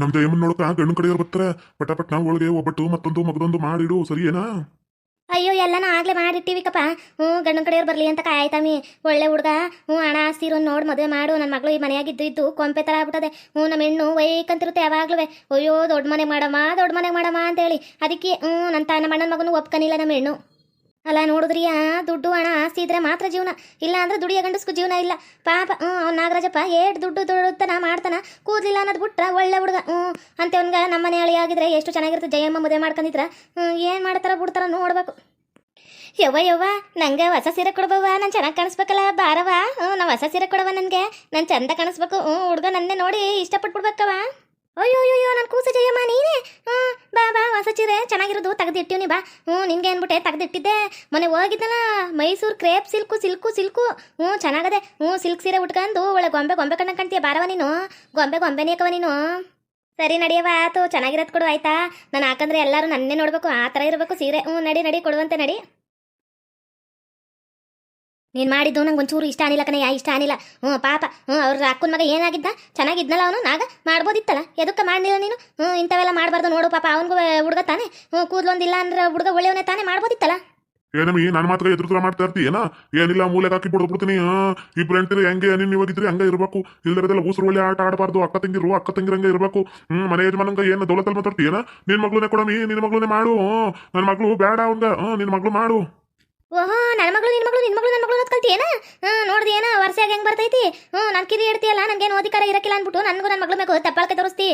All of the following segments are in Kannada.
ನಮ್ ಜಯಮ್ಮನ್ ನೋಡಕ ಗಂಡು ಕಡೆಯವ್ರು ಬರ್ತಾರೆ. ಪಟಾಪಟ್ ನಾವು ಒಳಗೆ ಒಬ್ಬಟ್ಟು ಮತ್ತೊಂದು ಮಗದೊಂದು ಮಾಡಿಡು, ಸರಿ ಏನಾ? ಅಯ್ಯೋ ಎಲ್ಲನೂ ಆಗ್ಲೇ ಮಾಡಿಟ್ಟಿವಿಕಪ್ಪ. ಗಂಡನ ಕಡೆಯವ್ರು ಬರಲಿ ಅಂತ ಕಾಯ್ತಾಮಿ. ಒಳ್ಳೆ ಹುಡುಗ, ಹಣ ಆಸ್ತಿರೋ ನೋಡಿ ಮದುವೆ ಮಾಡು. ನನ್ನ ಮಗಳು ಈ ಮನೆಯಾಗಿದ್ದು ಇದ್ದು ಕೊಂಪೆ ಥರ ಆಗ್ಬಿಟ್ಟದೆ. ನಮ್ಮ ಹೆಣ್ಣು ವೈಕಂತಿರುತ್ತೆ ಯಾವಾಗ್ಲೂ. ಅಯ್ಯೋ ದೊಡ್ಡ ಮನೆಗೆ ಮಾಡಮ್ಮ ಅಂತೇಳಿ. ಅದಕ್ಕೆ ನಮ್ಮ ಅಣ್ಣನ ಮಗನು ಒಪ್ಕನಿಲ್ಲ ನಮ್ಮ ಹೆಣ್ಣು. ಅಲ್ಲ ನೋಡಿದ್ರಿ, ದುಡ್ಡು ಹಣ ಆಸ್ತಿ ಇದ್ರೆ ಮಾತ್ರ ಜೀವನ, ಇಲ್ಲ ಅಂದ್ರೆ ದುಡಿಯ ಗಂಡಸ್ಕು ಜೀವನ ಇಲ್ಲ. ಪಾಪ ಅವ್ನು ನಾಗರಾಜಪ್ಪ ಏಟ್ ದುಡ್ಡು ದುಡುತ್ತಾನ ಮಾಡ್ತಾನ, ಕೂದಲಿಲ್ಲ ಅನ್ನೋದು ಬಿಟ್ರ ಒಳ್ಳೆ ಹುಡುಗ. ಅಂತವನ್ಗ ನಮ್ಮ ಮನೆ ಹಳಿ ಆಗಿದ್ರೆ ಎಷ್ಟು ಚೆನ್ನಾಗಿರುತ್ತೆ. ಜಯಮ್ಮ ಮದುವೆ ಮಾಡ್ಕೊಂಡಿದ್ರ ಏನು ಮಾಡ್ತಾರ ಬಿಡ್ತಾರ ನೋಡ್ಬೇಕು. ಯವ್ವ ನಂಗೆ ಹೊಸ ಸೀರೆ ಕೊಡ್ಬವ್ವ, ನಾನು ಚೆನ್ನಾಗಿ ಕಾಣಿಸ್ಬೇಕಲ್ಲ, ಬಾರವ. ನಾವು ಹೊಸ ಸೀರೆ ಕೊಡವ, ನನಗೆ ನಾನು ಚಂದ ಕಾಣಿಸ್ಬೇಕು. ಹುಡುಗ ನನ್ನೇ ನೋಡಿ ಇಷ್ಟಪಟ್ಬಿಡ್ಬೇಕವ. ಅಯ್ಯೋ ನಾನು ಕೂಸು ಜಯಮ್ಮ ನೀನೇ. ಬಾ ಹೊಸ ಸೀರೆ ಚೆನ್ನಾಗಿರೋದು ತೆಗೆದಿಟ್ಟಿವ್ನಿ ಬಾ. ನಿನ್ಗೆ ಏನ್ಬಿಟ್ಟೆ ತೆಗೆದಿಟ್ಟಿದ್ದೆ. ಮೊನ್ನೆ ಹೋಗಿದ್ದಲ್ಲ ಮೈಸೂರು ಕ್ರೇಪ್ ಸಿಲ್ಕು. ಚೆನ್ನಾಗದೆ. ಸಿಲ್ಕ್ ಸೀರೆ ಉಟ್ಕೊಂಡು ಒಳ್ಳೆ ಗೊಂಬೆ ಕಣ್ಣ ಕಾಣ್ತೀಯ. ಬಾರವ ನೀನು, ಗೊಂಬೆನೇ ಅಕ್ಕವ ನೀನು. ಸರಿ ನಡಿಯವ, ಆತು ಚೆನ್ನಾಗಿರೋದು ಕೊಡು ಆಯ್ತಾ. ನಾನು ಹಾಕಂದ್ರೆ ಎಲ್ಲರೂ ನನ್ನೇ ನೋಡ್ಬೇಕು, ಆ ಥರ ಇರಬೇಕು ಸೀರೆ. ನಡಿ ಕೊಡುವಂತೆ ನಡಿ. ನೀನು ಮಾಡಿದ್ದು ನಂಗೆ ಒಂಚೂರು ಇಷ್ಟ ಆಗಿಲ್ಲ ಕಣಯ್ಯ, ಇಷ್ಟ ಆಗಿಲ್ಲ. ಪಾಪ ಅವ್ರ ಅಕ್ಕನ ಮಗ ಏನಾಗಿದ್ದ, ಚೆನ್ನಾಗಿದ್ನಲ್ಲ ಅವನು. ನಾಗ ಮಾಡ್ಬೋದಿತ್ತಲ್ಲ, ಎದಕ್ಕೆ ಮಾಡಲಿಲ್ಲ ನೀನು? ಇಂಥವೆಲ್ಲ ಮಾಡಬಾರ್ದು ನೋಡು. ಪಾಪ ಅವನಿಗೂ ಹುಡುಗ ತಾನೆ, ಕೂದಲೊಂದಿಲ್ಲ ಅಂದ್ರೆ ಹುಡುಗ ಒಳ್ಳೆಯವನೇ ತಾನೇ, ಮಾಡ್ಬೋದಿತ್ತಲ್ಲ. ಏನಮ್ಮಿ ನನ್ನ ಮಾತ್ರ ಎದುರು ಮಾಡ್ತಾ ಇರ್ತಿ ಏನ? ಏನಿಲ್ಲ ಮೂಲೆಗೆ ಹಾಕಿ ಬಿಡ್ಬಿಡ್ತೀನಿ. ಇಬ್ರು ಹೆಂಡ್ತಿರು ಹೆಂಗೆ ನೀನ್ ಇವಾಗಿದ್ರಿ ಹಂಗೆ ಇರ್ಬೇಕು. ಇಲ್ದಿರದೆಲ್ಲ ಉಸಿರು ಒಳ್ಳೆ ಆಟ ಆಡಬಾರ್ದು. ಅಕ್ಕ ತಂಗಿರಂಗೆ ಇರ್ಬೇಕು. ಮನೆ ಯಜಮಾನಂಗ ಏನು ದೌಲತಲ್ಲಿ ಮಾತಾಡ್ತಿ ಏನ? ನಿನ್ ಮಗ್ಳುನೇ ಕೊಡಮಿ, ನಿನ್ ಮಗ್ಳುನೇ ಮಾಡು. ನನ್ನ ಮಗಳು ಬೇಡ ಅವಂಗ, ನಿನ್ ಮಗಳು ಮಾಡು. ಓಹೋ ನನ್ನ ಮಗಳು ನಿನ್ನ ಮಗಳು ಅಂತ ಕಲ್ತಿಯೇನ? ನೋಡ್ದಿ ಏನ ವರ್ಷಾಗ ಹೆಂಗ್ ಬರ್ತೈತಿ? ನಾನು ಕಿರಿ ಇಡ್ತೀಯಲ್ಲ, ನನಗೇನು ಅಧಿಕಾರ ಇರಕ್ಕಿಲ್ಲ ಅಂದ್ಬಿಟ್ಟು ನನಗೂ ನನ್ನ ಮಗಳ ಮೇಲೆ ತಪ್ಪಾಳ್ಕೆ ತೋರಿಸ್ತಿ.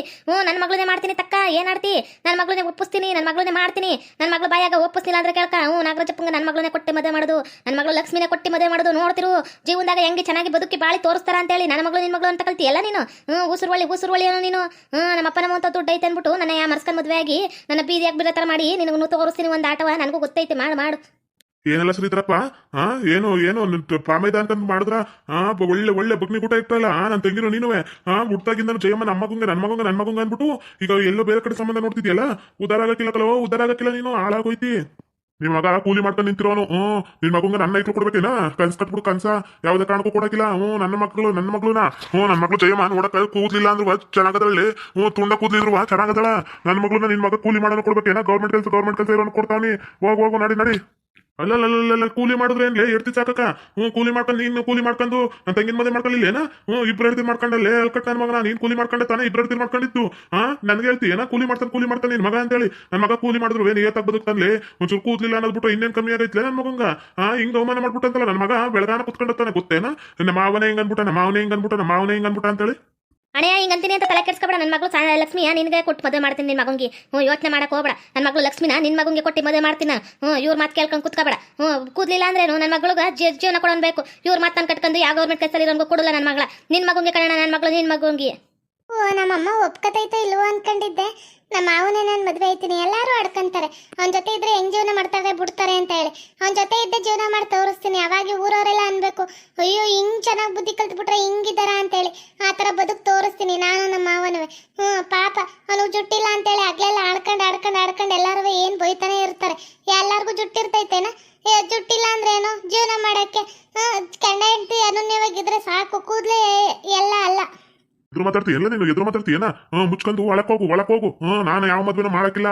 ನನ್ನ ಮಗಳನ್ನೇ ಮಾಡ್ತೀನಿ ತಕ್ಕ, ಏನಾಡ್ತಿ? ನನ್ನ ಮಗಳನ್ನೇ ಒಪ್ಪಿಸ್ತೀನಿ, ನನ್ನ ಮಗಳನ್ನೇ ಮಾಡ್ತೀನಿ. ನನ್ನ ಮಗಳು ಬಾಯಾಗ ಒಪ್ಪಿಸ್ಲಿಲ್ಲ ಅಂದ್ರೆ ಕೇಳ್ಕ. ನಾಗರಾಜಪ್ಪಂಗ ನನ್ನ ಮಗಳನ್ನೇ ಕೊಟ್ಟು ಮದುವೆ ಮಾಡೋದು, ನನ್ನ ಮಗಳು ಲಕ್ಷ್ಮಿನೇ ಕೊಟ್ಟು ಮದುವೆ ಮಾಡೋದು. ನೋಡ್ತಿರು ಜೀವನದಾಗ ಹೆಂಗೆ ಚೆನ್ನಾಗಿ ಬದುಕಿ ಬಾಳಿ ತೋರಿಸ್ತಾರ ಅಂತೇಳಿ ನನ್ನ ಮಗಳು ನಿನ್ನ ಮಗಳು ಅಂತ ಕಲ್ತಿಯಲ್ಲ ನೀನು. ಉಸುರುವಳಿ ಏನೋ ನೀನು. ನಮ್ಮ ಅಪ್ಪನ ಅಂತ ದುಡ್ಡು ಐತೆ ಅಂದ್ಬಿಟ್ಟು ನನ್ನ ಮರ್ಸ್ಕೊಂಡು ಮದುವೆ ಆಗಿ ನನ್ನ ಬೀದಿಯಾಗಿ ಬಿಡೋ ಥರ ಮಾಡಿ ನಿನಗೂ ತೋರಿಸ್ತೀನಿ ಒಂದು ಆಟವ. ನನಗೂ ಗೊತ್ತೈತೆ, ಮಾಡು. ಏನೆಲ್ಲ ಸರಿತ್ರಪ್ಪ? ಏನು ಪಾಮೈದ ಅಂತ ಮಾಡಿದ್ರ ಒಳ್ಳೆ ಬಗ್ನಿ ಊಟ ಇಟ್ಟಲ್ಲ. ನನ್ನ ತಂಗಿರೋ ನೀನುವೆ ಹುಟ್ಟಾಗಿಂದ ಜಯಮ್ಮ ನನ್ನ ಮಗಂಗ ಅನ್ಬಿಟ್ಟು ಈಗ ಎಲ್ಲೋ ಬೇರೆ ಕಡೆ ಸಂಬಂಧ ನೋಡ್ತಿದ್ಯಲ್ಲ. ಉದ್ದಾರ ಆಗಕ್ಕಿಲ್ಲ ನೀನು, ಹಾಳಾಗೋಯ್ತಿ. ನಿನ್ ಮಗ ಕೂಲಿ ಮಾಡ್ಕೊಂಡು ನಿಂತಿರೋನು. ನಿನ್ ಮಗಂಗ ನನ್ನ ಐಕ್ಳು ಕೊಡ್ಬೇಕೇನ? ಕನ್ಸ್ ಕಟ್ಬಿಡು ಕನ್ಸ ಯಾವ್ದೇ ಕಾರಣಕ್ಕೂ ಕೊಡಕಿಲ್ಲ. ನನ್ನ ಮಗ್ಳುನ ನನ್ನ ಮಗಳು ಜಯಮ್ಮ ನೋಡಕ ಕೂದ್ಲಿಲ್ಲ ಅಂದ್ರು ಚೆನ್ನಾಗದಳ್ಳಿ. ತುಂಡ ಕೂದ್ಲಿದ್ರು ಚೆನ್ನಾಗದಳ. ನನ್ನ ಮಗಳನ್ನ ನಿನ್ ಮಗ ಕೂಲಿ ಮಾಡೋಣ ಕೊಡ್ಬೇಕೇನ? ಗೌರ್ಮೆಂಟ್ ಕೆಲಸ ಇರೋನು ಕೊಡ್ತಾವನಿ. ಹೋಗು ನಡಿ. ಅಲ್ಲ ಕೂಲಿ ಮಾಡಿದ್ರೆ ಏನ್ಲೇ ಎಡ್ತಿ ಸಾಕಕ್ಕ? ಕೂಲಿ ಮಾಡ್ಕೊಂಡು ನೀನು ಕೂಲಿ ಮಾಡ್ಕೊಂಡು ನನ್ನ ತಂಗಿನ ಮದುವೆ ಮಾಡ್ಕೊಳ್ಳಿಲ್ಲೇನ? ಇಬ್ರು ಎಡ್ತಿ ಮಾಡ್ಕೊಂಡಲ್ಲೇ ಅಲ್ಕಟ್ ನನ್ನ ಮಗನ ನೀನ್ ಕೂಲಿ ಮಾಡ್ಕೊಂಡೆ ತಾನೆ, ಇಬ್ರು ಎಡ್ತಿ ಮಾಡ್ಕೊಂಡಿದ್ದು. ನನ್ಗೆ ಹೇಳ್ತಿ ಏನ ಕೂಲಿ ಮಾಡ್ತಾನೆ ನಿನ್ ಮಗ ಅಂತೇಳಿ? ನನ್ನ ಮಗ ಕೂಲಿ ಮಾಡಿದ್ರು ಏತಾಗ ಬದುಕ್ತಾನೆ. ಒಂಚೂರು ಕೂದ್ಲಿಲ್ಲ ಅನ್ನೋದ್ಬಿಟ್ಟು ಇನ್ನೇನ್ ಕಮ್ಮಿ ಆಗೈತ್ಲೆ ನನ್ನ ಮಗಂಗ? ಹಿಂಗ ಅವಮಾನ ಮಾಡ್ಬಿಟ್ಟಂತಲ್ಲ ನನ್ನ ಮಗ. ಬೆಳಗಾನ ಕುತ್ಕೊಂಡತ್ತಾನೆ ಗೊತ್ತೇನ? ನನ್ನ ಮಾವನೇ ಹಿಂಗ್ ಅನ್ಬಿಟ್ಟ ಅಂತೇಳಿ. ಅಣೆಯ ಹಿಂಗಂತೀನಿ ಅಂತ ತಲೆ ಕೆಡ್ಸ್ಕೊಬೇಡ. ನನ್ನ ಮಗಳು ಲಕ್ಷ್ಮಿಯ ನಿನಗೆ ಕೊಟ್ಟು ಮದುವೆ ಮಾಡ್ತೀನಿ. ನಿನ್ನ ಮಗಂಗೆ ಯೋಚನೆ ಮಾಡಕ್ ಹೋಗ್ಬೇಡ. ನನ್ನ ಮಗಳು ಲಕ್ಷ್ಮಿನ ನಿನ್ನ ಮಗಂಗೆ ಕೊಟ್ಟು ಮದುವೆ ಮಾಡ್ತೀನಿ. ಇವ್ರ ಮಾತು ಕೇಳ್ಕೊಂಡು ಕುತ್ಕೋಬೇಡ. ಕೂದಲಿಲ್ಲ ಅಂದ್ರೇನು ನನ್ನ ಮಗಳಿಗೆ ಜೀವನ ಕೊಡಬೇಕು. ಇವ್ರ ಮಾತು ನಾನು ಕಟ್ಕೊಂಡು ಯಾವ ಗೌರ್ಮೆಂಟ್ ಕೆಲಸದಲ್ಲಿ ಇರೋನ್ಗೂ ಕೊಡಲ್ಲ ನನ್ನ ಮಗಳ. ನಿನ್ನ ಮಗಂಗೆ ಕಣ ನನ್ನ ಮಗಳು, ನಿನ್ನ ಮಗಂಗೆ. ನಮ್ಮಮ್ಮ ಒಪ್ಕತೈತೋ ಇಲ್ವೋ ಅನ್ಕೊಂಡಿದ್ದೆ. ನಮ್ಮ ಮಾವನೇ ನಾನು ಮದುವೆ ಆಯ್ತೀನಿ. ಎಲ್ಲರೂ ಆಡ್ಕೊಂತಾರೆ ಅವನ ಜೊತೆ ಇದ್ರೆ ಹೆಂಗ್ ಜೀವನ ಮಾಡ್ತಾರೆ ಬಿಡ್ತಾರೆ ಅಂತ ಹೇಳಿ. ಅವನ ಜೊತೆ ಇದ್ದ ಜೀವನ ಮಾಡಿ ತೋರಿಸ್ತೀನಿ. ಅವಾಗ ಊರವರೆಲ್ಲ ಅನ್ಬೇಕು, ಅಯ್ಯೋ ಹಿಂಗ್ ಚೆನ್ನಾಗಿ ಬುದ್ಧಿ ಕಲ್ತ್ಬಿಟ್ರೆ ಹಿಂಗಿದ್ದಾರ ಅಂತೇಳಿ. ಆ ಥರ ಬದುಕು ತೋರಿಸ್ತೀನಿ ನಾನು ನಮ್ಮ ಮಾವನವೇ. ಪಾಪ ಅವನು ಜುಟ್ಟಿಲ್ಲ ಅಂತೇಳಿ ಹಗ್ಲೆಲ್ಲ ಆಡ್ಕೊಂಡು ಎಲ್ಲರೂ ಏನು ಬೈತಾನೆ ಇರ್ತಾರೆ. ಎಲ್ಲರಿಗೂ ಜುಟ್ಟಿರ್ತೈತೇನ? ಜುಟ್ಟಿಲ್ಲ ಅಂದ್ರೆ ಏನು ಜೀವನ ಮಾಡಕ್ಕೆ? ಗಂಡ ಹೆಂಡತಿ ಅನುನ್ಯವಾಗಿದ್ರೆ ಸಾಕು, ಕೂದಲೇ ಎಲ್ಲ ಅಲ್ಲ. ಎದುರು ಮಾತಾಡ್ತಿ ಏನ? ಮುಚ್ಕೊಂಡು ಒಳಕ್ ಹೋಗು. ನಾನು ಯಾವ ಮದ್ವೆನೂ ಮಾಡಕ್ಕಿಲ್ಲ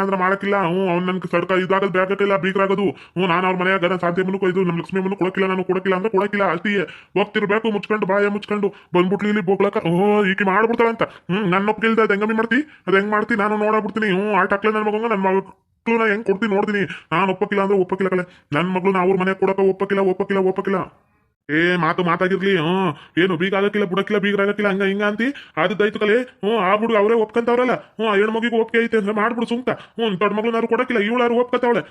ಅಂದ್ರೆ ಮಾಡಕ್ಕಿಲ್ಲ. ಅವ್ನು ನನ್ಗೆ ಸಡ್ಕ ಇದಾಗದು ಬೇಕಿಲ್ಲ, ಬೀಗರಾಗೋದು. ನಾನು ಅವ್ರ ಮನೆಯಾಗ ಸಾಧ್ಯ ಮುನ್ಕು ಇದು ನಮ್ಮ ಲಕ್ಷ್ಮಿ ಮುನ್ನು ಕೊಡಕಿಲ್ಲ ಅಂದ್ರೆ ಕೊಡಕಿಲ್ಲ. ಅಷ್ಟಿಯೇ ಹೋಗ್ತಿರ್ಬೇಕು ಮುಚ್ಕೊಂಡು, ಬಾಯ ಮುಚ್ಕೊಂಡು ಬಂದ್ಬಿಟ್ಲಿ ಇಲ್ಲಿ ಬೋಗ್ಲಕ್ಕ. ಈಕಿ ಮಾಡ್ಬಿಡ್ತಾಳಂತ. ನನ್ನ ಒಪ್ಪಿಲ್ದ ಅದು ಹೆಂಗಮ್ಮಿ ಮಾಡ್ತಿ? ಅದು ಹೆಂಗ್ ಮಾಡ್ತಿ? ನಾನು ನೋಡಬಿಡ್ತೀನಿ. ಆಟ ಹಾಕ್ಲೆ ನನ್ನ ಮಗಂಗ ನನ್ನ ಮಗಳು ಹೆಂಗ್ ಕೊಡ್ತೀನಿ ನೋಡ್ತೀನಿ. ನಾನು ಒಪ್ಪಕ್ಕಿಲ್ಲ ಅಂದ್ರೆ ಒಪ್ಪಕ್ಕಿಲ್ಲ ಕಲೆ. ನನ್ನ ಮಗಳನ್ನ ಅವ್ರ ಮನೆಗೆ ಕೊಡಕ ಒಪ್ಪಕ್ಕಿಲ್ಲ. ಮಾತಾಗಿರ್ಲಿ. ಏನು ಬೀಗ ಆಗಕ್ಕಿಲ್ಲ, ಬುಡಕ್ಕಿಲ್ಲ, ಬೀಗರಾಗಕ್ಕಿಲ್ಲ, ಹಿಂಗ ಅಂತಿ ಆದೈತು ಕಲೆ. ಆ ಹುಡುಗ ಅವರೇ ಒಪ್ಕೊಂತವ್ರಲ್ಲ. ಹೆಣ್ಣು ಮಗಿಗೂ ಒಪ್ಪಿಗೆ ಐತೆ ಅಂದ್ರೆ ಮಾಡ್ಬಿಡು ಸುಮ್ಕ. ದೊಡ್ಡ ಮಗಳನ್ನಾರು ಕೊಡಕ್ಕಿಲ್ಲ, ಇವಳಾರು ಒಪ್ಕೊತಾವಳೆ.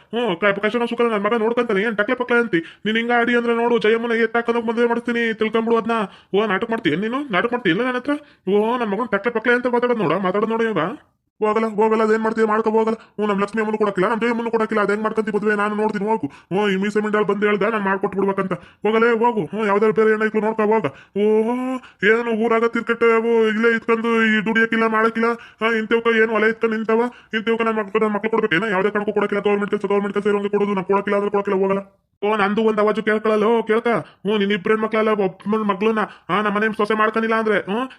ಕಷ್ಟನ ಸುಖ ನನ್ನ ಮಗ ನೋಡ್ಕೊಂತಾನೆ. ಏನ್ ಟಕ್ಲೆ ಅಂತಿ ನೀನ್ ಹಿಂಗ ಆಡಿ ಅಂದ್ರೆ ನೋಡು ಜಯಮ್ಮನ ಎತ್ತಾಕೊಂಡೋಗಿ ಮದುವೆ ಮಾಡ್ತೀನಿ ತಿಳ್ಕೊಂಬಿಡು ಅದನ್ನ. ನಾಟಕ ಮಾಡ್ತೀನಿ ನೀನು? ನಾಟಕ ಮಾಡ್ತೀಯಲ್ಲ ನನ್ನ ಹತ್ರ? ನನ್ನ ಮಗನ ಟಕ್ಲೆ ಅಂತ ಮಾತಾಡೋದು ನೋಡ ಇವಾಗ. ಹೋಗಲ್ಲ ಅದೇನ್ ಮಾಡ್ತೀವಿ ಮಾಡ್ಕೊ ಹೋಗಲ್ಲ. ನಮ್ಮ ಲಕ್ಷ್ಮಿ ಅಮ್ಮನು ಕೊಡಕ್ಕಿಲ್ಲ, ನಮ್ಮ ಜಯಮ್ಮನ್ನು ಕೊಡಕ್ಕಿಲ್ಲ. ಅದೇನ್ ಮಾಡ್ಕೊಂತಿ ಮದುವೆ ನಾನು ನೋಡ್ತೀನಿ. ಹೋಗು. ಈ ಮೀಸೆ ಮಿಂಡಾಲ್ ಬಂದು ಹೇಳ್ದ ನಾನು ಮಾಡ್ಕೊಟ್ಟು ಬಿಡ್ಬೇಕಂತ. ಹೋಗು. ಯಾವ್ದಾದ್ರು ಬೇರೆ ಏನಾಯ್ತು ನೋಡ್ಕೊ ಹೋಗ. ಏನು ಊರಾಗ ತಿರ್ಕಟ್ಟೆ ಅವು ಇಲ್ಲೇ ಇತ್ಕೊಂಡು ಈ ದುಡಿಯಕ್ಕಿಲ್ಲ ಮಾಡಕ್ಕಿಲ್ಲ. ಇಂಥವ್ಕ ಏನು ಹೊಲ ಇತ್ಕೊಂಡು ನಿಂತವ. ಇಂಥವ್ಕ ನನ್ನ ಮಕ್ಳು ಕೊಡ್ಬೇಕೇನ? ಯಾವ್ದೇ ಕಣಕ್ಕೂ ಕೊಡಕ್ಕಿಲ್ಲ. ಗೌರ್ಮೆಂಟ್ ಕೆಲಸ ಇರೋಂಗೆ ಕೊಡೋದು. ನಾನು ಕೊಡಕ್ಕಿಲ್ಲ ಅಂದ್ರೆ ಕೊಡಕ್ಕಿಲ್ಲ. ಹೋಗಲ್ಲ. ಓ ನಂದು ಒಂದ್ ಅವಾಜು ಕೇಳ್ಕೊಳ್ಳಲ್ಲ ಕೇಳ್ಕ ನಿನ್ ಇಬ್ರು ಹೆಣ್ಮಕ್ಳಲ್ಲ ಒಬ್ಬ ಮಗ್ಳನ್ನ ನಮ್ಮ ಮನೆ ಸೊಸೆ ಮಾಡ್ಕೊಂಡಿಲ್ಲ ಅಂದ್ರೆ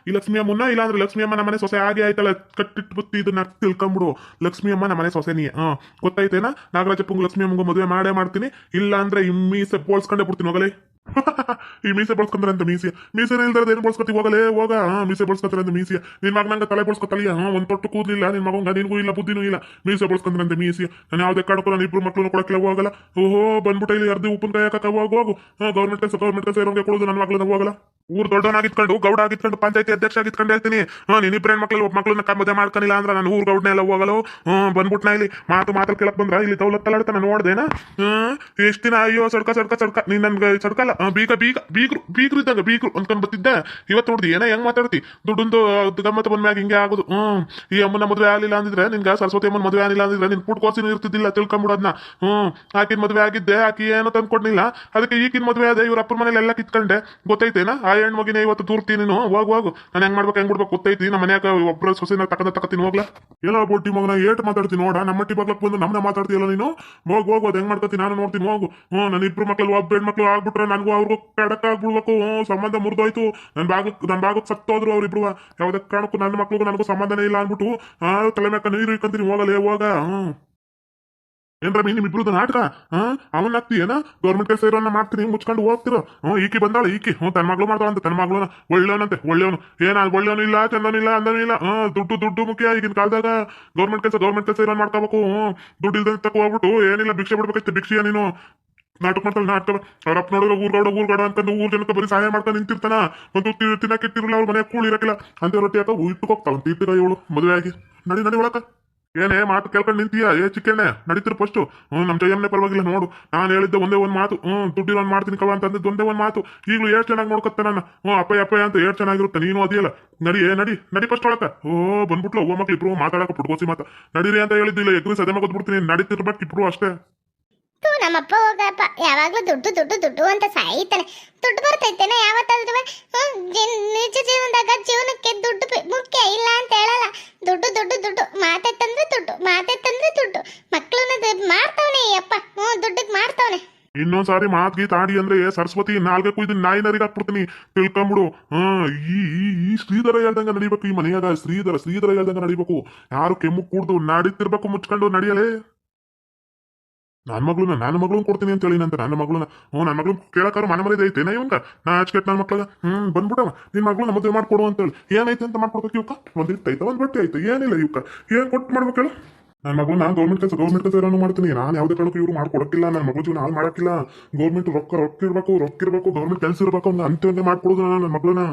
ಈ ಲಕ್ಷ್ಮಿ ಅಮ್ಮನ್ನ ಇಲ್ಲ ಅಂದ್ರೆ ಲಕ್ಷ್ಮಿ ಅಮ್ಮ ನಮ್ಮನೆ ಸೊಸೆ ಆಗಿ ಆಯ್ತಲ್ಲ ಕಟ್ಟಿಟ್ಬಿಟ್ಟು ಇದನ್ನ ತಿಳ್ಕೊಂಬಿಡು ಲಕ್ಷ್ಮಿ ಅಮ್ಮ ನಮ್ಮನೆ ಸೊಸೆ ನೀ ಗೊತ್ತೈತೇನಾ ನಾಗರಾಜಪ್ಪಂಗ್ ಲಕ್ಷ್ಮಿ ಅಮ್ಮಂಗೂ ಮದುವೆ ಮಾಡೇ ಮಾಡ್ತೀನಿ ಇಲ್ಲ ಅಂದ್ರೆ ಈ ಮೀಸೆ ಬೋಳ್ಸ್ಕೊಂಡೇ ಬಿಡ್ತೀನಿ ಹೋಗಲೇ ಈ ಮೀಸೆ ಬಳಸ್ಕೊಂತಾರೆ ಅಂತ ಮೀಸೆ ಇಲ್ದಾರ ಏನ್ ಬಳಸ್ಕೊತಿ ಹೋಗಲೇ ಹೋಗ ಮೀಸೆ ಬಳಸ್ಕೊತಾರೆ ಅಂತ ಮೀಸಿಯ ನಿನ್ ಮಗ ನಂಗೆ ತಲೆ ಬಳಸ್ಕೊತಲಿಯ ಒಂದ್ ತೊಟ್ಟು ಕೂದಲಿಲ್ಲ ನಿನ್ ಮಗಂಗ ನಿನ್ಗೂ ಇಲ್ಲ ಬುದ್ಧಿನೂ ಇಲ್ಲ ಮೀಸೆ ಬಳಸ್ಕೊಂತಾರೆ ಅಂತ ಮೀಸಿಯ ನಾನು ಯಾವ್ದೇ ಕಾಡಕ್ಕೂ ನಾನು ಇಬ್ರು ಮಕ್ಳನ್ನ ಕೊಡಕ್ಕಿಲ್ಲ ಹೋಗಲ್ಲ ಓಹೋ ಬಂದ್ಬಿಟ್ಟು ಇಲ್ಲಿ ಅರ್ಧಿ ಉಪ್ಪಿನಕಾಯಿ ಹಾಕಕ್ಕ ಹೋಗು ಗೌರ್ಮೆಂಟ್ ಕೆಲಸ ಇರೋಂಗೆ ಕೊಡೋದು ನನ್ನ ಮಗಳನ್ನ ಹೋಗಲ್ಲ ಊರ್ ದೊಡ್ಡವನಾಗಿತ್ಕೊಂಡು ಗೌಡ ಆಗಿತ್ಕೊಂಡು ಪಂಚಾಯತಿ ಅಧ್ಯಕ್ಷ ಆಗಿತ್ಕೊಂಡು ಹೇಳ್ತೀನಿ ನೀನ್ ಇಬ್ರು ಹೆಣ್ಮಕ್ಳು ಒಬ್ಬ ಮಕ್ಳನ್ನ ಮದುವೆ ಮಾಡ್ಕೊಂಡಿಲ್ಲ ಅಂದ್ರೆ ನಾನು ಊರ್ ಗೌಡ್ನ ಎಲ್ಲ ಹೋಗಲ್ಲ ಬಂದ್ಬಿಟ್ಟು ನಾ ಇಲ್ಲಿ ಮಾತಲ್ಲಿ ಕೇಳಕ್ ಬಂದ್ರ ಇಲ್ಲಿ ದೌಲತ್ತಲ್ಲಾಡ್ತ ನಾನು ನೋಡ್ದೇನಾ ಎಷ್ಟ್ ದಿನ ಅಯ್ಯೋ ಸಡ್ಕ ನೀನ್ ನನ್ಗೆ ಸಡ್ಕಲ್ಲ ಬೀಗ್ರು ಇದ್ದಂಗ ಬೀಗ್ರು ಅಂದ್ಕೊಂಡ್ ಬರ್ತಿದ್ದೆ ಇವತ್ತು ನೋಡ್ದಿ ಏನ ಹೆಂಗ್ ಮಾತಾಡ್ತಿ ದುಡ್ಡೊಂದು ಗಮ್ಮತ್ ಬಂದ್ಮ್ಯಾಗ ಹಿಂಗೆ ಆಗುದು ಈ ಅಮ್ಮನ ಮದುವೆ ಆಗ್ಲಿಲ್ಲ ಅಂದಿದ್ರೆ ನಿನ್ಗ ಸರಸ್ವತಿ ಅಮ್ಮನ ಮದುವೆ ಆಗಿಲ್ಲ ಅಂದಿದ್ರೆ ನಿನ್ ಪುಟ್ ಕೋರ್ಸಿನ ಇರ್ತಿದ್ದಿಲ್ಲ ತಿಳ್ಕೊಂಬಿಡೋದ್ನ ಆಕಿನ ಮದುವೆ ಆಗಿದ್ದೆ ಆಕಿ ಏನೋ ತಂದ್ಕೊಡ್ಲಿಲ್ಲ ಅದಕ್ಕೆ ಈಗಿನ ಮದುವೆ ಅದೇ ಇವ್ರ ಅಪ್ಪನ ಮನೇಲಿ ಎಲ್ಲ ಕಿತ್ಕೊಂಡೆ ಗೊತ್ತೈತೇನಾ ಆ ಹೆಣ್ಮಗಿನ ಇವತ್ತು ತೂರ್ತಿ ನೀನು ಹೋಗು ನಾನು ಹೆಂಗ್ ಮಾಡ್ಬೇಕು ಹೆಂಗ್ ಬಿಡ್ಬೇಕು ಗೊತ್ತೈತಿ ನಮ್ಮ ಮನ್ಯಾಗ ಒಬ್ಬರ ಸೊಸೆನ ತಕತೀನಿ ಹೋಗ್ಲಾ ಎಲ್ಲ ಬೋಟಿ ಮಗನ ಏಟ್ ಮಾತಾಡ್ತೀನಿ ನೋಡ ನಮ್ಮಟ್ಟಿ ಬಾಗ್ಲಕ್ ಬಂದು ನಮ್ಮನ್ನ ಮಾತಾಡ್ತೀಯಲ್ಲ ನೀನು ಹೋಗು ಅದ್ ಹೆಂಗ್ ಮಾಡ್ಕೊತೀನಿ ನಾನು ನೋಡ್ತೀನಿ ಹೋಗು ನನ್ನ ಇಬ್ರು ಮಕ್ಳು ಒಬ್ಬ ಹೆಣ್ಮಕ್ಳು ಆಗ್ಬಿಟ್ರೆ ನನಗೂ ಅವ್ರಿಗೂ ಕಡಕ್ ಆಗ್ಬಿಡ್ಬೇಕು ಸಂಬಂಧ ಮುರಿದೋಯ್ತು ನನ್ ಭಾಗಕ್ಕೆ ಸತ್ತೋದ್ರು ಅವ್ರಿಬ್ರು ಯಾವ್ದೇ ಕಾರಣಕ್ಕೂ ನನ್ನ ಮಕ್ಳಿಗೂ ನನಗೂ ಸಂಬಂಧನೇ ಇಲ್ಲ ಅಂದ್ಬಿಟ್ಟು ತಲೆ ಮ್ಯಾಕ ನೀರು ಇಟ್ಕೊಂತೀನಿ ಹೋಗಲೇ ಹೋಗ ಏನ್ರ ನಿಮ್ಮಿಬ್ರು ನಾಟಕ ಅವನ್ ಹಾಕ್ತೀಯೇನ ಗೌರ್ಮೆಂಟ್ ಕೆಲಸ ಇರೋನ್ನ ಮಾಡ್ತೀನಿ ಮುಚ್ಕೊಂಡು ಹೋಗ್ತಿರೋ ಈಕಿ ಬಂದಾಳ ಈಕಿ ತನ್ನ ಮಗಳು ಮಾಡ್ತಾಳ ಅಂತ ತನ್ನ ಮಗಳನ್ನ ಒಳ್ಳೆಯವನಂತೆ ಒಳ್ಳೆಯವನು ಒಳ್ಳೆಯವನು ಇಲ್ಲ ಚಂದನಿಲ್ಲ ಅಂದನಿಲ್ಲ ದುಡ್ಡು ಮುಖ್ಯ ಈಗಿನ ಕಾಲದಾಗ ಗೌರ್ಮೆಂಟ್ ಕೆಲಸ ಇರೋ ಮಾಡ್ಕೋಬೇಕು ದುಡ್ಡು ಇಲ್ದಂತ ತಕ ಹೋಗ್ಬಿಟ್ಟು ಏನಿಲ್ಲ ಭಿಕ್ಷೆ ಬಿಡ್ಬೇಕೈತೆ ಭಿಕ್ಷೆಯ ನೀನು ನಾಟಕ ಮಾಡ್ತಾಳೆ ನಾಟಕ ಅವ್ರ ಅಪ್ಪ ನೋಡಿದ್ರೆ ಊರ್ಗೌಡ ಅಂತಂದು ಊರ್ ಜನಕ್ಕೆ ಬರೀ ಸಹಾಯ ಮಾಡ್ಕೊಂಡು ನಿಂತಿರ್ತಾನ ಒಂದು ತಿನ್ನಕ್ಕಿಟ್ಟಿರಲ್ಲ ಅವ್ರ ಮನೆ ಕೂಳಿ ಇರಕಿಲ್ಲ ಅಂತ ರೊಟ್ಟಿ ಹಾಕ ಇಟ್ಟು ಹೋಗ್ತಾವ ತೀರ್ತಿರ ಇವಳು ಮದುವೆ ಆಗಿ ನಡಿ ಒಳಕ ಏನೇ ಮಾತು ಕೇಳ್ಕೊಂಡು ನಿಂತೀಯ ಚಿಕ್ಕಣ್ಣೆ ನಡೀತಿರು ಫಸ್ಟು ನಮ್ಮ ಜಯಮ್ಮನೆ ಪರವಾಗಿಲ್ಲ ನೋಡು ನಾನು ಹೇಳಿದ್ದೆ ಒಂದೇ ಒಂದು ಮಾತು ದುಡ್ಡಿರೋ ಮಾಡ್ತೀನಿ ಕವ ಅಂತಂದಿದ್ದು ಒಂದೇ ಒಂದು ಮಾತು ಈಗಲೂ ಏಟ್ ಚೆನ್ನಾಗಿ ನೋಡ್ಕೊತ ನಾನು ಅಪ್ಪ ಅಂತ ಏಟ್ ಚೆನ್ನಾಗಿರುತ್ತೆ ನೀನು ಅದಿಯಲ್ಲ ನಡಿ ಫಸ್ಟ್ ಒಳಕ ಬಂದ್ಬಿಟ್ಲು ಒಬ್ಬ ಮಕ್ಳು ಇಬ್ರು ಮಾತಾಡಕ ಪುಟ್ಕೋಸಿ ಮಾತಾ ನಡೀರಿ ಅಂತ ಹೇಳಿದ್ದಿಲ್ಲ ಎಗ್ರಿ ಸದಮ ಗೊತ್ಬಿಡ್ತೀನಿ ನಡೀತಿರ್ಬೇಕು ಇಬ್ರು ಅಷ್ಟೇ ನಮ್ಮಪ್ಪ ಹೋಗಪ್ಪ ಯಾವಾಗ್ಲೂ ದುಡ್ಡು ಅಂತ ಸಾಯ್ತಾನೆ ದುಡ್ಡು ಬರ್ತೈತೇನೆ ಯಾವತ್ತಾದ್ರೂ ನಿಜ ಜೀವನದಾಗ ಜೀವನಕ್ಕೆ ದುಡ್ಡು ಮುಖ್ಯ ಇಲ್ಲ ಅಂತ ಹೇಳಲ್ಲ ದುಡ್ಡು ಮಾತೆತ್ತಂದ್ರೆ ದುಡ್ಡು ಮಕ್ಳನ್ನ ಮಾಡ್ತಾವನೆ ಅಪ್ಪ ದುಡ್ಡಿಗೆ ಮಾಡ್ತಾವನೆ ಇನ್ನೊಂದ್ಸಾರಿ ಮಾತ್ಗಿ ತಾಡಿ ಅಂದ್ರೆ ಸರಸ್ವತಿ ನಾಲ್ಗೆ ಕುಯ್ದು ನಾಯಿನರಿಗೆ ಹಾಕ್ಬಿಡ್ತೀನಿ ತಿಳ್ಕೊಂಬಿಡು ಈ ಶ್ರೀಧರ ಹೇಳ್ದಂಗ ನಡಿಬೇಕು ಈ ಮನೆಯಾಗ ಶ್ರೀಧರ ಹೇಳ್ದಂಗ ನಡಿಬೇಕು ಯಾರು ಕೆಮ್ಮು ಕೂಡ್ದು ನಡೀತಿರ್ಬೇಕು ಮುಚ್ಕೊಂಡು ನಡಿಯಲೇ ನನ್ನ ಮಗಳನ್ನ ಕೊಡ್ತೀನಿ ಅಂತ ಹೇಳಿ ನಂತ ನನ್ನ ಮಗಳು ಕೇಳಕ್ಕಾರ ಮನೆ ಐತೇನ ಇವಂಗ ನಾ ಹಚ್ಕೆಟ್ ನನ್ನ ಮಕ್ಳಗ ಬಂದ್ಬಿಟ್ಟವ ನಿನ್ ಮಗಳು ಮದುವೆ ಮಾಡ್ಕೊಡು ಅಂತೇಳಿ ಏನೈತೆ ಅಂತ ಮಾಡ್ಕೊಡ್ಬೇಕು ಇವಕ್ಕ ಒಂದ್ ಇಟ್ಟೈತ ಒಂದ್ ಬಟ್ಟೆ ಐತೆ ಏನಿಲ್ಲ ಇವಕ್ಕ ಏನ್ ಕೊಟ್ಟು ಮಾಡ್ಬೇಕು ಹೇಳು ನನ್ನ ಮಗಳು ನಾನು ಗೌರ್ಮೆಂಟ್ ಕೆಲಸ ಏನಾನು ಮಾಡ್ತೀನಿ ನಾನು ಯಾವ್ದೇ ಕಾರಣಕ್ಕೂ ಇವ್ರು ಮಾಡ್ಕೊಡಕ್ಕಿಲ್ಲ ನನ್ನ ಮಗಳು ಜೀವನ ಹಾಳು ಮಾಡಕ್ಕಿಲ್ಲ ಗೌರ್ಮೆಂಟ್ ರೊಕ್ಕ ಇರ್ಬೇಕು ಗೌರ್ಮೆಂಟ್ ಕೆಲಸ ಇರ್ಬೇಕು ಅಂತ ಅಂತೇನೆ ಮಾಡ್ಕೊಡೋದು ನನ್ನ ಮಗಳನ್ನ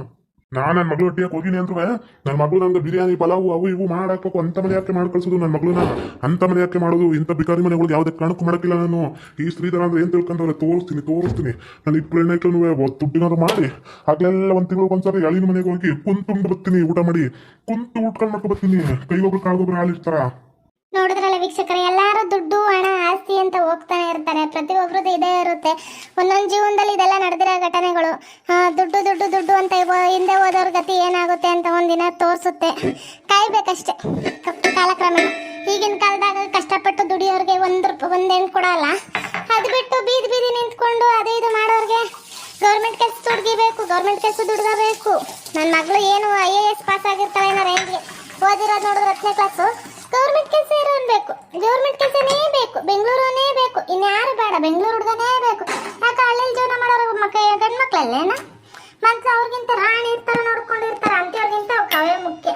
ನನ್ನ ಮಗಳು ಒಟ್ಟಿಗೆ ಹೋಗಿನಿ ಅಂದ್ರೆ ನನ್ನ ಮಗಳು ನಂಗೆ ಬಿರಿಯಾನಿ ಪಲಾವು ಅವು ಇವು ಮಾಡಾಕ್ಬೇಕು ಅಂತ ಮನೆ ಯಾಕೆ ಮಾಡಿ ಕಳ್ಸೋದು ನನ್ನ ಮಗಳನ್ನ ಅಂತ ಮನೆ ಯಾಕೆ ಮಾಡೋದು ಇಂಥ ಬಿಕಾರಿ ಮನೆಗಳಿಗೆ ಯಾವುದೇ ಕಾರಣಕ್ಕೂ ಮಾಡಕ್ಕಿಲ್ಲ ನಾನು ಈ ಶ್ರೀಧರ ಅಂದ್ರೆ ಏನ್ ತಿಳ್ಕೊಂಡ್ರೆ ತೋರಿಸ್ತೀನಿ ನಾನು ಇಬ್ಬರು ಎಣ್ಣೆಟ್ಲು ದುಡ್ಡಿನಾರು ಮಾಡಿ ಆಗ್ಲೆಲ್ಲ ಒಂದ್ ತಿಂಗಳು ಒಂದ್ಸರಿ ಎಳಿನ ಮನೆಗೆ ಹೋಗಿ ಕುಂತು ಬರ್ತೀನಿ ಊಟ ಮಾಡಿ ಊಟ ಮಾಡ್ಕೊ ಬರ್ತೀನಿ ಕೈಗೊಬ್ರು ಕಾಳ್ಗೊಬ್ರು ಹಾಲಿರ್ತಾರ ನೋಡಿದ್ರಲ್ಲ ವೀಕ್ಷಕರೇ ಎಲ್ಲಾರು ದುಡ್ಡು ಹಣ ಆಸ್ತಿ ಅಂತ ಹೋಗ್ತಾನೆ ಇರ್ತಾರೆ ಪ್ರತಿಯೊಬ್ಬರದ್ದು ಇದೇ ಇರುತ್ತೆ ಒಂದೊಂದು ಜೀವನದಲ್ಲಿ ಇದೆಲ್ಲ ನಡೆದಿರೋ ಘಟನೆಗಳು ದುಡ್ಡು ಅಂತ ಹಿಂದೆ ಹೋದವ್ರ ಗತಿ ಏನಾಗುತ್ತೆ ಅಂತ ಒಂದಿನ ತೋರಿಸುತ್ತೆ ಕಾಯ್ಬೇಕಷ್ಟೆ ಕಾಲಕ್ರಮೇಣ ಈಗಿನ ಕಾಲದಾಗ ಕಷ್ಟಪಟ್ಟು ದುಡಿಯೋರ್ಗೆ ಒಂದೇನು ಕೊಡಲ್ಲ ಅದು ಬಿಟ್ಟು ಬೀದಿ ನಿಂತ್ಕೊಂಡು ಅದು ಇದು ಮಾಡೋರ್ಗೆ ಗೌರ್ಮೆಂಟ್ ಕೆಲಸ ದುಡ್ಗಬೇಕು ನನ್ನ ಮಗಳು ಏನು IAS ಪಾಸ್ ಆಗಿರ್ತಾಳೆ ಏನೋ ರೇಂಜ್ಗೆ ಓದಿರೋದು ನೋಡಿದ್ರೆ 10ನೇ ಕ್ಲಾಸು ಗೌರ್ಮೆಂಟ್ ಕೆಲಸ ಇರಬೇಕು ಗೌರ್ಮೆಂಟ್ ಕೆಲಸನೇ ಬೇಕು ಬೆಂಗಳೂರನೇ ಬೇಕು ಇನ್ಯಾರು ಬೇಡ ಬೆಂಗಳೂರು ಹುಡುಗನೇ ಬೇಕು ಯಾಕೆ ಹಳ್ಳಿಲಿ ಜೀವನ ಮಾಡೋರು ಗಂಡು ಮಕ್ಕಳಲ್ಲೇನ ಮತ್ತೆ ಅವ್ರಿಗಿಂತ ರಾಣಿ ಇರ್ತಾರ ನೋಡ್ಕೊಂಡಿರ್ತಾರೆ ಅಂತವ್ರಿಗಿಂತ ಅವೇ ಮುಖ್ಯ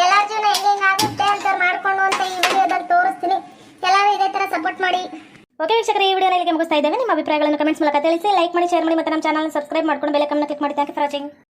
ಎಲ್ಲರ ಜೀವನ ಹೆಂಗಾಗುತ್ತೆ ಅಂತ ಮಾಡ್ಕೊಂಡು ಅಂತ ಈ ವಿಡಿಯೋದಲ್ಲಿ ತೋರಿಸ್ತೀನಿ ಎಲ್ಲರೂ ಇದೇ ತರ ಸಪೋರ್ಟ್ ಮಾಡಿ ಓಕೆ ವೀಕ್ಷಕರೇ ಈ ವಿಡಿಯೋನ ಇಲ್ಲಿಗೆ ಮುಗಿಸ್ತಾ ಇದ್ದೇವೆ ನಿಮ್ಮ ಅಭಿಪ್ರಾಯಗಳನ್ನು ಕಮೆಂಟ್ಸ್ ಮೂಲಕ ತಿಳಿಸಿ ಲೈಕ್ ಮಾಡಿ ಶೇರ್ ಮಾಡಿ ಮತ್ತೆ ನಮ್ಮ ಚಾನಲ್ ಸಬ್ಸ್ಕ್ರೈಬ್ ಮಾಡ್ಕೊಂಡು ಬೆಲ್ ಐಕಾನ್ ಕ್ಲಿಕ್ ಮಾಡಿ ಥ್ಯಾಂಕ್ ಯು ಫಾರ್ ವಾಚಿಂಗ್